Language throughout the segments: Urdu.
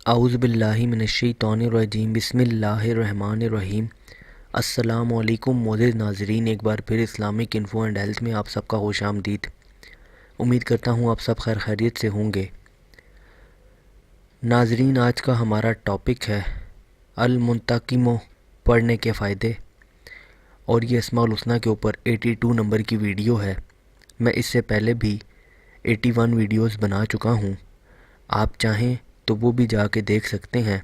اعوذ باللہ من الشیطان الرجیم بسم اللہ الرحمن الرحیم۔ السلام علیکم معزز ناظرین، ایک بار پھر اسلامک انفو اینڈ ہیلتھ میں آپ سب کا خوش آمدید۔ امید کرتا ہوں آپ سب خیر خیریت سے ہوں گے۔ ناظرین، آج کا ہمارا ٹاپک ہے المنتقموں پڑھنے کے فائدے، اور یہ اسماء الحسنی کے اوپر 82 نمبر کی ویڈیو ہے۔ میں اس سے پہلے بھی 81 ویڈیوز بنا چکا ہوں، آپ چاہیں تو وہ بھی جا کے دیکھ سکتے ہیں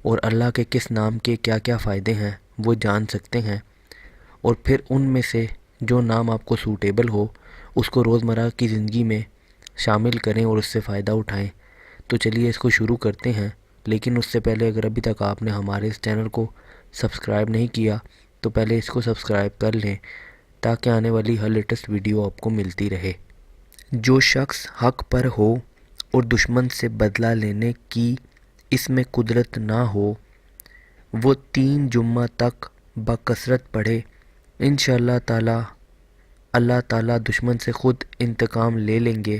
اور اللہ کے کس نام کے کیا کیا فائدے ہیں وہ جان سکتے ہیں، اور پھر ان میں سے جو نام آپ کو سوٹیبل ہو اس کو روزمرہ کی زندگی میں شامل کریں اور اس سے فائدہ اٹھائیں۔ تو چلیے اس کو شروع کرتے ہیں، لیکن اس سے پہلے اگر ابھی تک آپ نے ہمارے اس چینل کو سبسکرائب نہیں کیا تو پہلے اس کو سبسکرائب کر لیں تاکہ آنے والی ہر لیٹسٹ ویڈیو آپ کو ملتی رہے۔ جو شخص حق پر ہو اور دشمن سے بدلہ لینے کی اس میں قدرت نہ ہو، وہ 3 جمعہ تک بکثرت پڑھے، انشاءاللہ تعالی اللہ تعالی دشمن سے خود انتقام لے لیں گے۔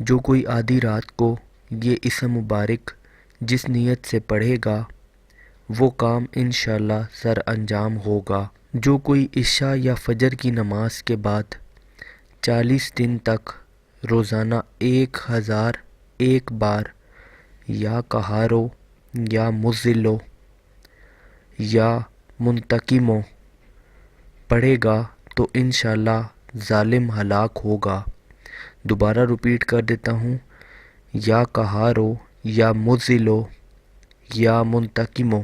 جو کوئی آدھی رات کو یہ اسم مبارک جس نیت سے پڑھے گا وہ کام انشاءاللہ سر انجام ہوگا۔ جو کوئی عشاء یا فجر کی نماز کے بعد 40 دن تک روزانہ 1001 بار یا قہارو یا مزلو یا منتقموں پڑھے گا تو انشاءاللہ ظالم ہلاک ہوگا۔ دوبارہ ریپیٹ کر دیتا ہوں، یا قہارو یا مزلو یا منتقموں۔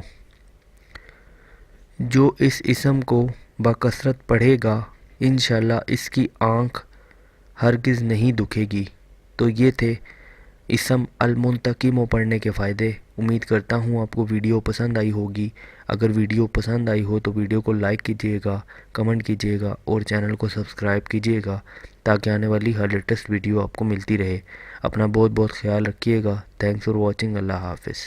جو اس اسم کو بکثرت پڑھے گا انشاءاللہ اس کی آنکھ ہرگز نہیں دکھے گی۔ تو یہ تھے اسم المنتقموں پڑھنے کے فائدے۔ امید کرتا ہوں آپ کو ویڈیو پسند آئی ہوگی۔ اگر ویڈیو پسند آئی ہو تو ویڈیو کو لائک کیجیے گا، کمنٹ کیجیے گا اور چینل کو سبسکرائب کیجیے گا تاکہ آنے والی ہر لیٹسٹ ویڈیو آپ کو ملتی رہے۔ اپنا بہت بہت خیال رکھیے گا۔ Thanks for watching. اللہ حافظ۔